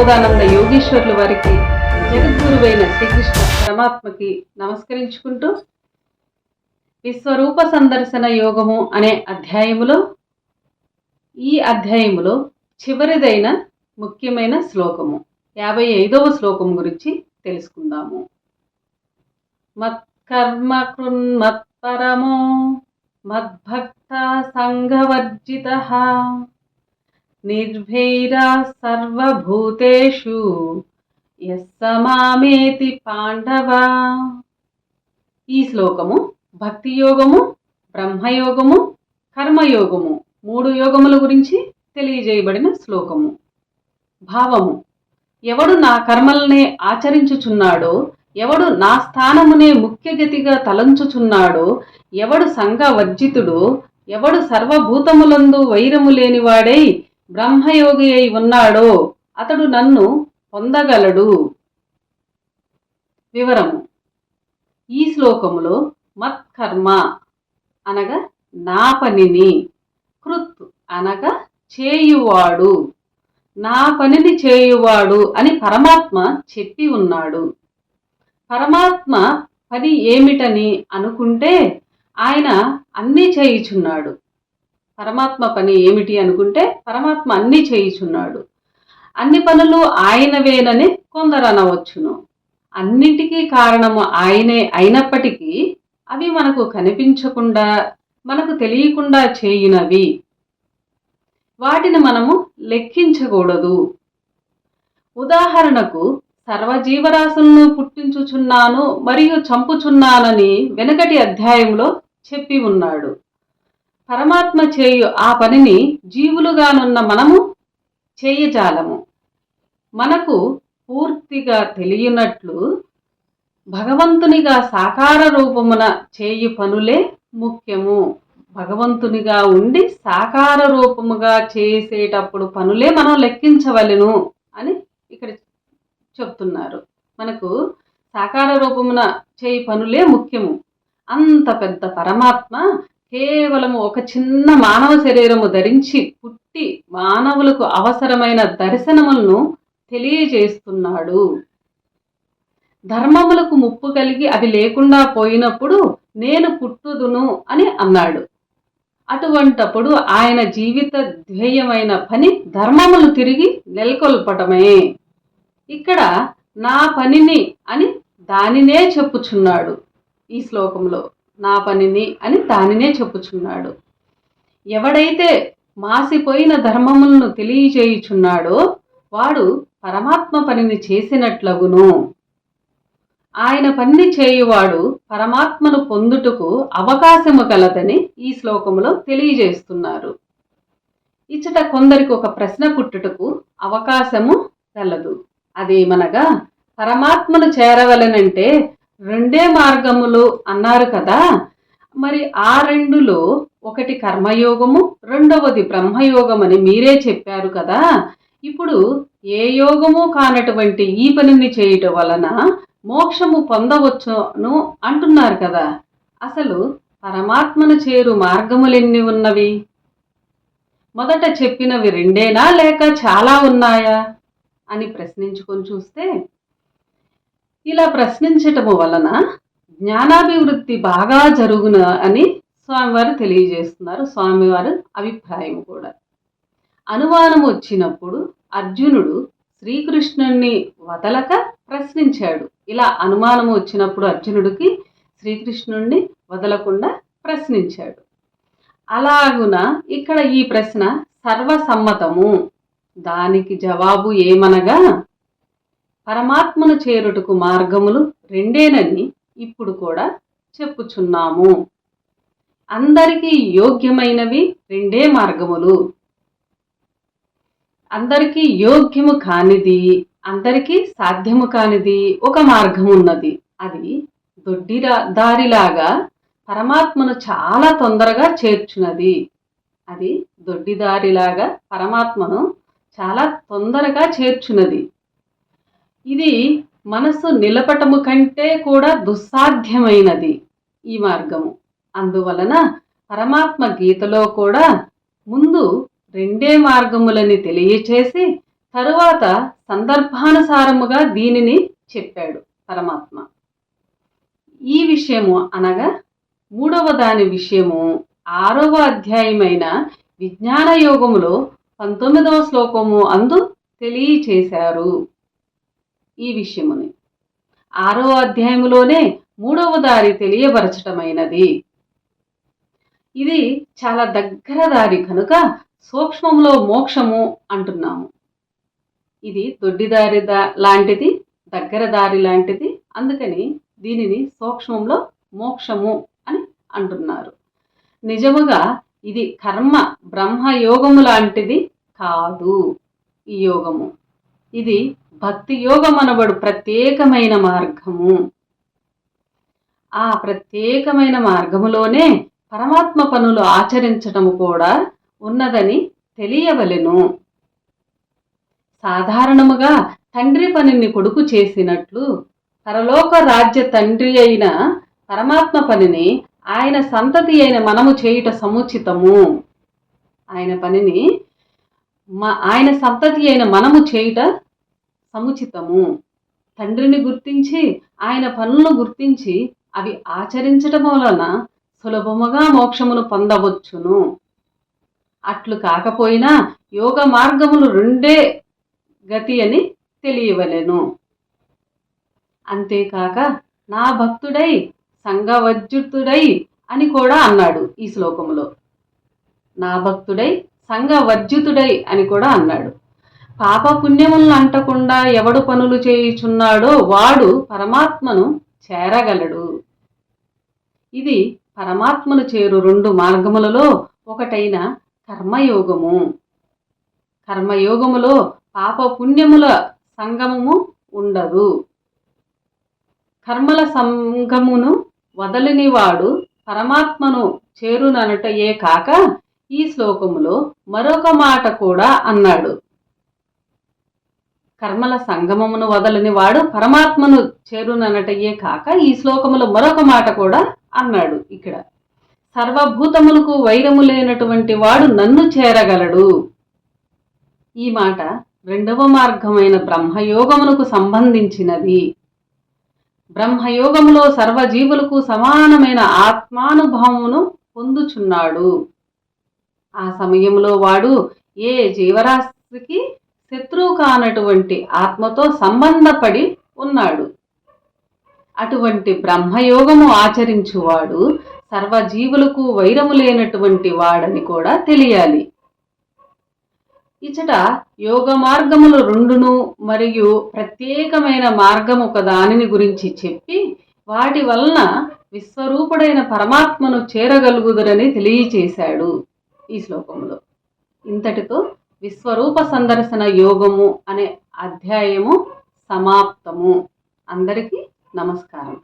బోధానంద యోగీశ్వరుల వారికి, జగద్గురువైన శ్రీకృష్ణ పరమాత్మకి నమస్కరించుకుంటూ విశ్వరూప సందర్శన యోగము అనే అధ్యాయములో ఈ అధ్యాయములో చివరిదైన ముఖ్యమైన శ్లోకము 55వ శ్లోకం గురించి తెలుసుకుందాము. మత్కర్మ కృన్మత్పరమో మద్భక్త సంఘవర్జితః నిర్భైరా సర్వభూతేషు యస్స మామేతి పాండవ. ఈ శ్లోకము భక్తి యోగము, బ్రహ్మయోగము, కర్మయోగము 3 యోగముల గురించి తెలియజేయబడిన శ్లోకము. భావము: ఎవడు నా కర్మల్నే ఆచరించుచున్నాడో, ఎవడు నా స్థానమునే ముఖ్యగతిగా తలంచుచున్నాడో, ఎవడు సంఘవర్జితుడో, ఎవడు సర్వభూతములందు వైరము లేనివాడై బ్రహ్మయోగి అయి ఉన్నాడో అతడు నన్ను పొందగలడు. వివరము: ఈ శ్లోకములో మత్కర్మ అనగా నా పనిని, కృత్ అనగా చేయువాడు, నా పనిని చేయువాడు అని పరమాత్మ చెప్పి ఉన్నాడు. పరమాత్మ పని ఏమిటని అనుకుంటే ఆయన అన్నీ చేయుచున్నాడు. పరమాత్మ పని ఏమిటి అనుకుంటే పరమాత్మ అన్నీ చేయుచున్నాడు. అన్ని పనులు ఆయనవేనని కొందరు అనవచ్చును. అన్నిటికీ కారణము ఆయనే అయినప్పటికీ అవి మనకు కనిపించకుండా, మనకు తెలియకుండా చేయునవి. వాటిని మనము లెక్కించకూడదు. ఉదాహరణకు, సర్వజీవరాశులను పుట్టించుచున్నాను మరియు చంపుచున్నానని వెనుకటి అధ్యాయంలో చెప్పి ఉన్నాడు. పరమాత్మ చేయు ఆ పనిని జీవులుగానున్న మనము చేయజాలము. మనకు పూర్తిగా తెలియనట్లు భగవంతునిగా సాకార రూపమున చేయు పనులే ముఖ్యము. భగవంతునిగా ఉండి సాకార రూపముగా చేసేటప్పుడు పనులే మనం లెక్కించవలెను అని ఇక్కడ చెప్తున్నారు. మనకు సాకార రూపమున చేయి పనులే ముఖ్యము. అంత పెద్ద పరమాత్మ కేవలము ఒక చిన్న మానవ శరీరము ధరించి పుట్టి మానవులకు అవసరమైన దర్శనములను తెలియజేస్తున్నాడు. ధర్మములకు ముప్పు కలిగి అవి లేకుండా పోయినప్పుడు నేను పుట్టుదును అని అన్నాడు. అటువంటప్పుడు ఆయన జీవిత ధ్యేయమైన పని ధర్మములు తిరిగి నెలకొల్పటమే. ఇక్కడ నా పనిని అని దానినే చెప్పుచున్నాడు. ఈ శ్లోకంలో నా పనిని అని దానినే చెప్పుచున్నాడు. ఎవడైతే మాసిపోయిన ధర్మములను తెలియజేయుచున్నాడో వాడు పరమాత్మ పనిని చేసినట్లగును. ఆయన పనిని చేయువాడు పరమాత్మను పొందుటకు అవకాశము కలదని ఈ శ్లోకములో తెలియజేస్తున్నారు. ఇచ్చట కొందరికి ఒక ప్రశ్న పుట్టుటకు అవకాశము కలదు. అదేమనగా, పరమాత్మను చేరవలనంటే 2 మార్గములు అన్నారు కదా, మరి ఆ 2లో ఒకటి కర్మయోగము, రెండవది బ్రహ్మయోగమని మీరే చెప్పారు కదా. ఇప్పుడు ఏ యోగము కానటువంటి ఈ పనిని చేయటం వలన మోక్షము పొందవచ్చును అంటున్నారు కదా. అసలు పరమాత్మను చేరు మార్గములెన్ని ఉన్నవి? మొదట చెప్పినవి 2 లేక చాలా ఉన్నాయా అని ప్రశ్నించుకొని చూస్తే, ఇలా ప్రశ్నించటము వలన జ్ఞానాభివృద్ధి బాగా జరుగున అని స్వామివారు తెలియజేస్తున్నారు. స్వామివారు అభిప్రాయం కూడా. అనుమానం వచ్చినప్పుడు అర్జునుడు శ్రీకృష్ణుణ్ణి వదలక ప్రశ్నించాడు. ఇలా అనుమానం వచ్చినప్పుడు అర్జునుడికి శ్రీకృష్ణుణ్ణి వదలకుండా ప్రశ్నించాడు. అలాగున ఇక్కడ ఈ ప్రశ్న సర్వసమ్మతము. దానికి జవాబు ఏమనగా, పరమాత్మను చేరుటకు మార్గములు 2 ఇప్పుడు కూడా చెప్పుచున్నాము. అందరికీ యోగ్యమైనవి 2 మార్గములు. అందరికీ యోగ్యము కానిది, అందరికీ సాధ్యము కానిది ఒక మార్గం ఉన్నది. అది దొడ్డి దారిలాగా పరమాత్మను చాలా తొందరగా చేర్చున్నది. అది దొడ్డిదారిలాగా పరమాత్మను చాలా తొందరగా చేర్చున్నది. ఇది మనసు నిలపటము కంటే కూడా దుస్సాధ్యమైనది ఈ మార్గము. అందువలన పరమాత్మ గీతలో కూడా ముందు 2 మార్గములని తెలియచేసి తరువాత సందర్భానుసారముగా దీనిని చెప్పాడు పరమాత్మ. ఈ విషయము అనగా మూడవ దాని విషయము 6వ అధ్యాయమైన విజ్ఞాన యోగములో 19వ శ్లోకము అందు తెలియచేశారు. ఈ విషయముని 6వ అధ్యాయములోనే 3వ దారి తెలియబరచటమైనది. ఇది చాలా దగ్గర దారి కనుక సూక్ష్మంలో మోక్షము అంటున్నాము. ఇది దొడ్డిదారి లాంటిది, దగ్గర దారి లాంటిది. అందుకని దీనిని సూక్ష్మంలో మోక్షము అని అంటున్నారు. నిజముగా ఇది కర్మ బ్రహ్మయోగము లాంటిది కాదు. ఈ యోగము ఇది భక్తి యోగం అనబడు ప్రత్యేకమైన మార్గము. ఆ ప్రత్యేకమైన మార్గములోనే పరమాత్మ పనులు ఆచరించటము కూడా ఉన్నదని తెలియవలెను. సాధారణముగా తండ్రి పనిని కొడుకు చేసినట్లు పరలోక రాజ్య తండ్రి అయిన పరమాత్మ పనిని ఆయన సంతతి అయిన మనము చేయుట సముచితము. ఆయన పనిని ఆయన సంతతి అయిన మనము చేయుట సముచితము. తండ్రిని గుర్తించి ఆయన పనులను గుర్తించి అవి ఆచరించటం వలన సులభముగా మోక్షమును పొందవచ్చును. అట్లు కాకపోయినా యోగ మార్గములు రెండే గతి అని తెలియవలెను. అంతేకాక నా భక్తుడై సంఘవర్జితుడై అని కూడా అన్నాడు. ఈ శ్లోకములో నా భక్తుడై సంఘవర్జితుడై అని కూడా అన్నాడు. పాప పుణ్యములను అంటకుండా ఎవడు పనులు చేయుచున్నాడో వాడు పరమాత్మను చేరగలడు. ఇది పరమాత్మను చేరు 2 మార్గములలో ఒకటైన కర్మయోగము. కర్మయోగములో పాప పుణ్యముల సంగమము ఉండదు. కర్మల సంగమును వదలిని వాడు పరమాత్మను చేరుననటయే కాక ఈ శ్లోకములో మరొక మాట కూడా అన్నాడు. కర్మల సంగమమును వదలని వాడు పరమాత్మను చేరుననటయే కాక ఈ శ్లోకములో మరొక మాట కూడా అన్నాడు. ఇక్కడ సర్వభూతములకు వైరము లేనటువంటి వాడు నన్ను చేరగలడు. ఈ మాట 2వ మార్గమైన బ్రహ్మయోగమునకు సంబంధించినది. బ్రహ్మయోగములో సర్వజీవులకు సమానమైన ఆత్మానుభవమును పొందుచున్నాడు. ఆ సమయంలో వాడు ఏ జీవరాశికి శత్రువు కానటువంటి ఆత్మతో సంబంధపడి ఉన్నాడు. అటువంటి బ్రహ్మయోగము ఆచరించువాడు సర్వజీవులకు వైరము లేనటువంటి వాడని కూడా తెలియాలి. ఇచట యోగ మార్గములు 2ను మరియు ప్రత్యేకమైన మార్గము ఒక దానిని గురించి చెప్పి వాటి వలన విశ్వరూపుడైన పరమాత్మను చేరగలుగుదురని తెలియచేశాడు ఈ శ్లోకములో. ఇంతటితో విశ్వరూప సందర్శన యోగము అనే అధ్యాయము సమాప్తము. అందరికీ నమస్కారం.